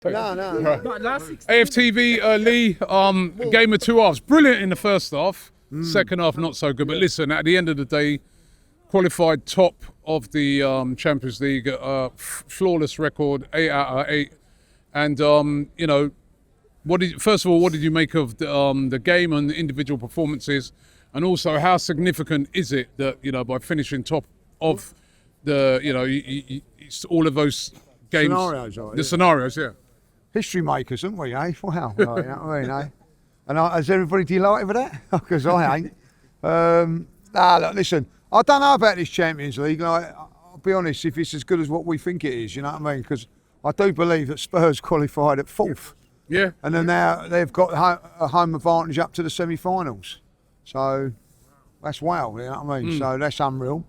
No. AFTV, Lee, game of two halves. Brilliant in the first half. Second half, not so good. But listen, at the end of the day, qualified top of the Champions League, flawless record, 8 out of 8. And, you know, first of all, what did you make of the game and the individual performances? And also, how significant is it that, you know, by finishing top of the, you know, it's all of those games. Scenarios, yeah. History makers, aren't we, eh? Wow. You know what I mean, eh? And is everybody delighted with that? Because I ain't. Look, listen, I don't know about this Champions League. Like, I'll be honest, if it's as good as what we think it is, you know what I mean? Because I do believe that Spurs qualified at 4th. Yeah. And then now they've got a home advantage up to the semi-finals. So that's wow, you know what I mean? So that's unreal.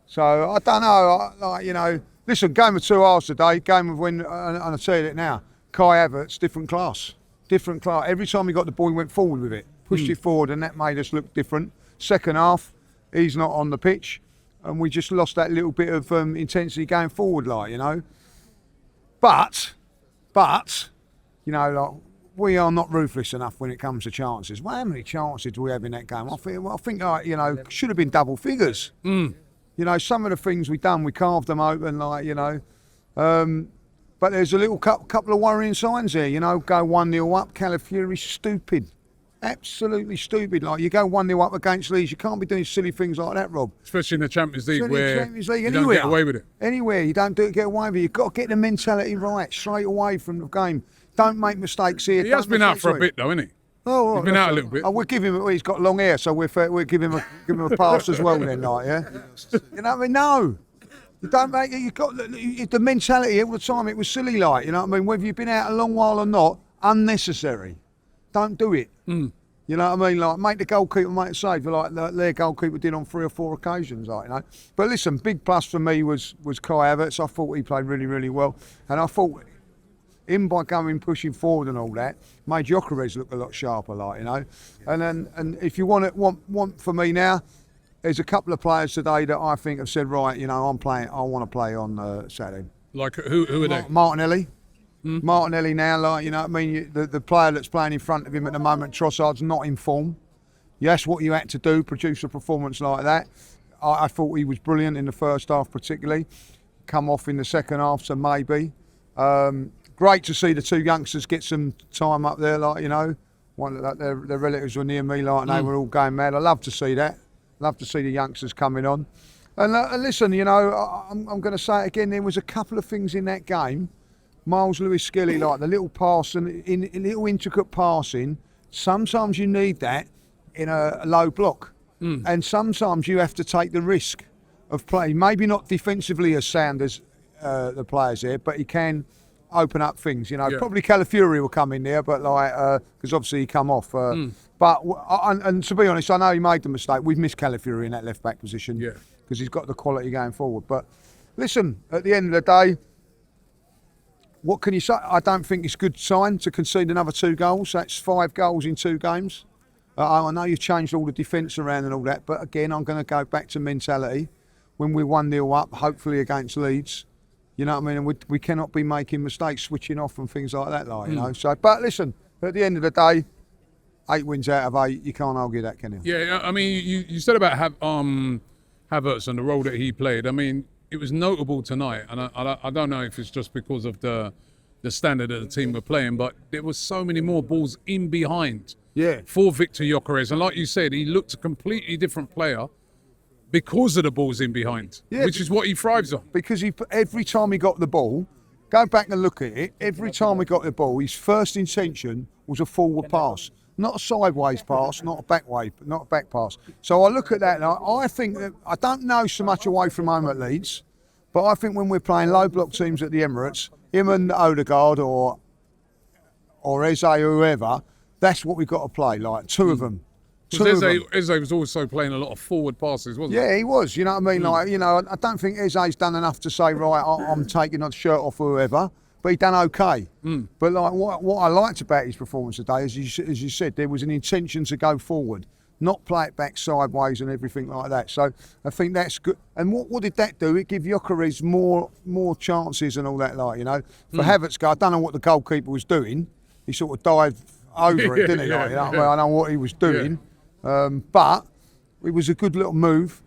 So I don't know, like, you know, listen, game of two halves today, game of win, and I tell you it now, Kai Havertz, different class. Every time he got the ball, he went forward with it, pushed it forward, and that made us look different. Second half, he's not on the pitch, and we just lost that little bit of intensity going forward, like, you know. But, you know, like, we are not ruthless enough when it comes to chances. Well, how many chances do we have in that game? I think like, you know, should have been double figures. You know, some of the things we done, we carved them open, like, you know. But there's a little couple of worrying signs there, you know. Go 1-0 up, Calafiori's stupid. Absolutely stupid. Like, you go 1-0 up against Leeds, you can't be doing silly things like that, Rob. Especially in the Champions League, where you don't get away with it. Anywhere, you don't get away with it. You've got to get the mentality right straight away from the game. Don't make mistakes here. He has been out for a bit, though, hasn't he? Oh, right. He's been out a little bit. Oh, we'll give him. He's got long hair, so we'll give him a pass as well. Then, like, yeah. You know what I mean? No, you don't make it. You got the mentality all the time. It was silly, like, you know what I mean. Whether you've been out a long while or not, unnecessary. Don't do it. You know what I mean? Like, make the goalkeeper make a save, like their goalkeeper did on 3 or 4 occasions, like, you know. But listen, big plus for me was Kai Havertz. I thought he played really, really well, and I thought him by pushing forward and all that made Gyökeres look a lot sharper, like, you know. And if you want for me now, there's a couple of players today that I think have said, right, you know, I want to play on Saturday. Like who are they? Martinelli. Martinelli now, like, you know what I mean, the player that's playing in front of him at the moment, Trossard's not in form. That's what you had to do, produce a performance like that. I thought he was brilliant in the first half particularly. Come off in the second half, so maybe. Great to see the two youngsters get some time up there, like, you know. Their relatives were near me, like, and they were all going mad. I love to see that. Love to see the youngsters coming on. And listen, you know, I'm going to say it again, there was a couple of things in that game. Miles Lewis-Skelly, like the little pass and in little intricate passing, sometimes you need that in a low block. And sometimes you have to take the risk of playing, maybe not defensively as sound as the players there, but he can open up things, you know. Probably Calafiori will come in there, but like, because obviously he come off. But and to be honest, I know he made the mistake. We've missed Calafiori in that left back position because he's got the quality going forward. But listen, at the end of the day, what can you say? I don't think it's a good sign to concede another 2 goals. That's 5 goals in 2 games. I know you've changed all the defence around and all that, but again, I'm going to go back to mentality. When we're 1-0 up, hopefully against Leeds, you know what I mean? And we cannot be making mistakes, switching off and things like that, like, you know. So, but listen, at the end of the day, 8 wins out of 8, you can't argue that, can you? Yeah, I mean, you said about Havertz and the role that he played. I mean, it was notable tonight, and I don't know if it's just because of the standard that the team were playing, but there was so many more balls in behind for Victor Gyökeres. And like you said, he looked a completely different player because of the balls in behind, which is what he thrives on. Because every time he got the ball, go back and look at it, every time he got the ball, his first intention was a forward pass. Not a sideways pass, not a back pass. So I look at that and I think that, I don't know so much away from home at Leeds, but I think when we're playing low block teams at the Emirates, him and Odegaard or Eze or whoever, that's what we've got to play, like 2 of them. Eze was also playing a lot of forward passes, wasn't he? Yeah, he was, you know what I mean? Like, you know, I don't think Eze's done enough to say, right, I'm taking the shirt off or whoever. But he done okay. But like what I liked about his performance today, as you said, there was an intention to go forward. not play it back sideways and everything like that. So I think that's good. And what did that do? It gave Gyökeres more chances and all that, like, you know. For Havertz, I don't know what the goalkeeper was doing. He sort of dived over it, didn't he? Like, you know? I don't know what he was doing. But it was a good little move.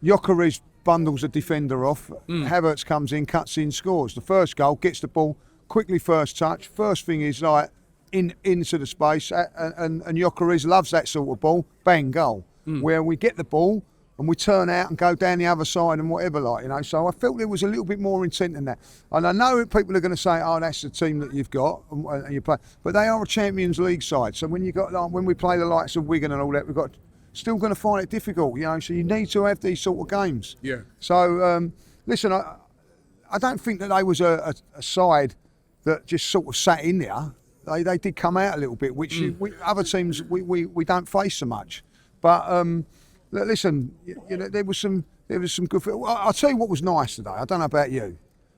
Gyökeres bundles a defender off. Havertz comes in, cuts in, scores. The first goal, gets the ball, quickly first touch. First thing is like into the space, and Gyökeres loves that sort of ball. Bang, goal. Where we get the ball and we turn out and go down the other side and whatever, like, you know. So I felt there was a little bit more intent than that. And I know people are going to say, "Oh, that's the team that you've got and you play," but they are a Champions League side. So when you got like, when we play the likes of Wigan and all that, we've got still going to find it difficult, you know. So you need to have these sort of games. Yeah. So listen, I don't think that they was a side that just sort of sat in there. They did come out a little bit, which other teams we don't face so much. But listen, you know, there was some good. I'll tell you what was nice today. I don't know about you,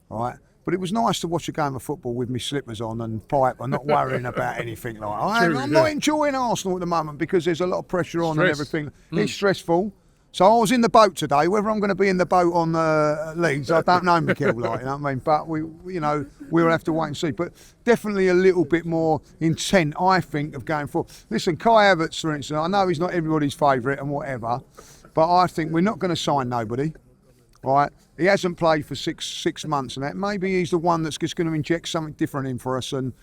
right? But it was nice to watch a game of football with my slippers on and pipe and not worrying about anything like that. I'm not enjoying Arsenal at the moment because there's a lot of pressure on and everything. It's stressful. So I was in the boat today. Whether I'm going to be in the boat on Leeds, I don't know, Mikel, like, you know what I mean? But we'll have to wait and see. But definitely a little bit more intent, I think, of going forward. Listen, Kai Havertz, for instance, I know he's not everybody's favourite and whatever, but I think we're not going to sign nobody, right? He hasn't played for six months and that. Maybe he's the one that's just going to inject something different in for us and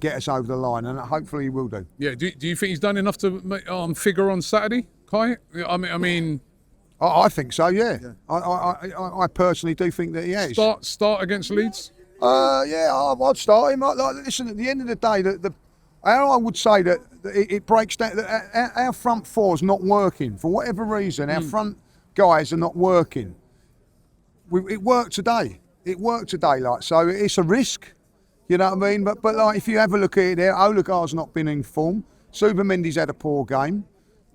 get us over the line, and hopefully he will do. Yeah. Do you think he's done enough to figure on Saturday, Kai? I mean. I think so. Yeah. I personally do think that he has. Start against Leeds. Yeah, I'd start him. Listen, at the end of the day, I would say that it breaks down. That our front four is not working for whatever reason. Our front guys are not working. It worked today. Like, so it's a risk. You know what I mean? But like, if you have a look at it there, Odegaard's not been in form. Zubimendi's had a poor game.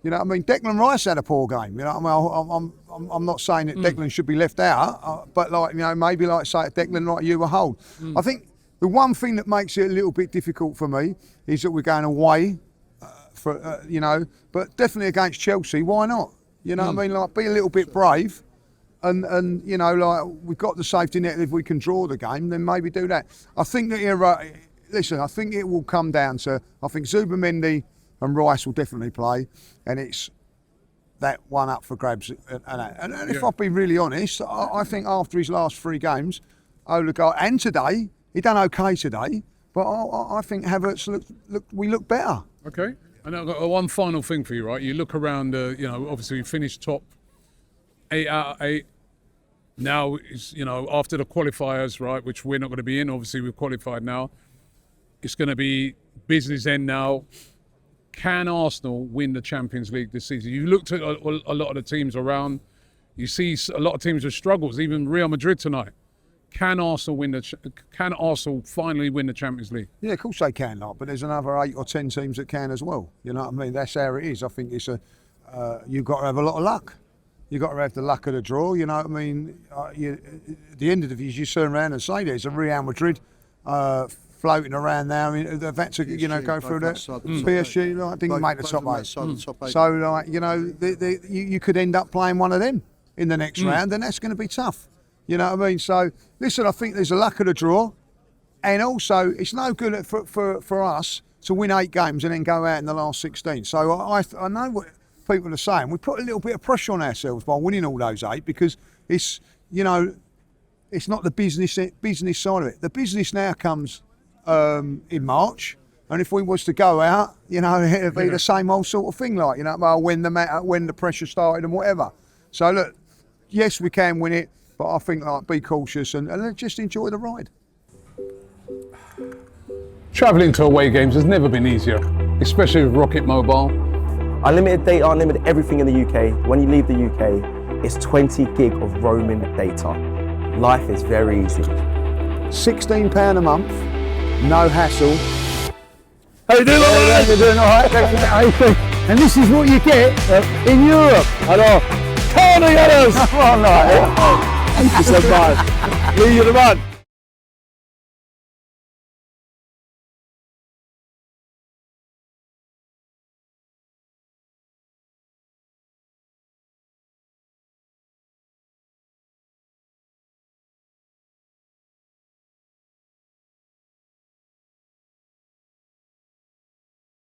You know what I mean? Declan Rice had a poor game. You know what I mean? I'm not saying that Declan should be left out, but like, you know, maybe like say Declan, like you were hold. I think the one thing that makes it a little bit difficult for me is that we're going away, you know, but definitely against Chelsea. Why not? You know what I mean? Like, be a little bit brave. And you know, like, we've got the safety net. If we can draw the game, then maybe do that. I think that listen, I think it will come down to, I think Zubimendi and Rice will definitely play, and it's that one up for grabs. And if I'll be really honest, I think after his last 3 games, Odegaard, and today, he done okay today, but I think Havertz we look better. Okay. And I've got one final thing for you, right? You look around, you know, obviously we finished top 8 out of 8. Now, you know, after the qualifiers, right, which we're not going to be in, obviously we've qualified now. It's going to be business end now. Can Arsenal win the Champions League this season? You looked at a lot of the teams around. You see a lot of teams with struggles, even Real Madrid tonight. Can Arsenal finally win the Champions League? Yeah, of course they can, like, but there's another 8 or 10 teams that can as well. You know what I mean? That's how it is. I think it's you've got to have a lot of luck. You've got to have the luck of the draw, you know what I mean? At the end of the day, you turn around and say there's a Real Madrid floating around now. I mean, they've had to, you know, go through that. PSG, I didn't make the top 8. So, like, you know, you could end up playing one of them in the next round, and that's going to be tough. You know what I mean? So, listen, I think there's a luck of the draw, and also it's no good for us to win 8 games and then go out in the last 16. So I know what people are saying. We put a little bit of pressure on ourselves by winning all those 8 because it's, you know, it's not the business side of it. The business now comes in March, and if we was to go out, you know, it'd be the same old sort of thing, like, you know, well, when the pressure started and whatever. So look, yes, we can win it, but I think, like, be cautious and just enjoy the ride. Travelling to away games has never been easier, especially with Rocket Mobile. Unlimited data, unlimited everything in the UK. When you leave the UK, it's 20 gig of roaming data. Life is very easy. £16 a month, no hassle. How you doing? You're doing all right? And this is what you get in Europe. I know. Tony Adams! Come on, like. Thank you so much. Lee, you're the man.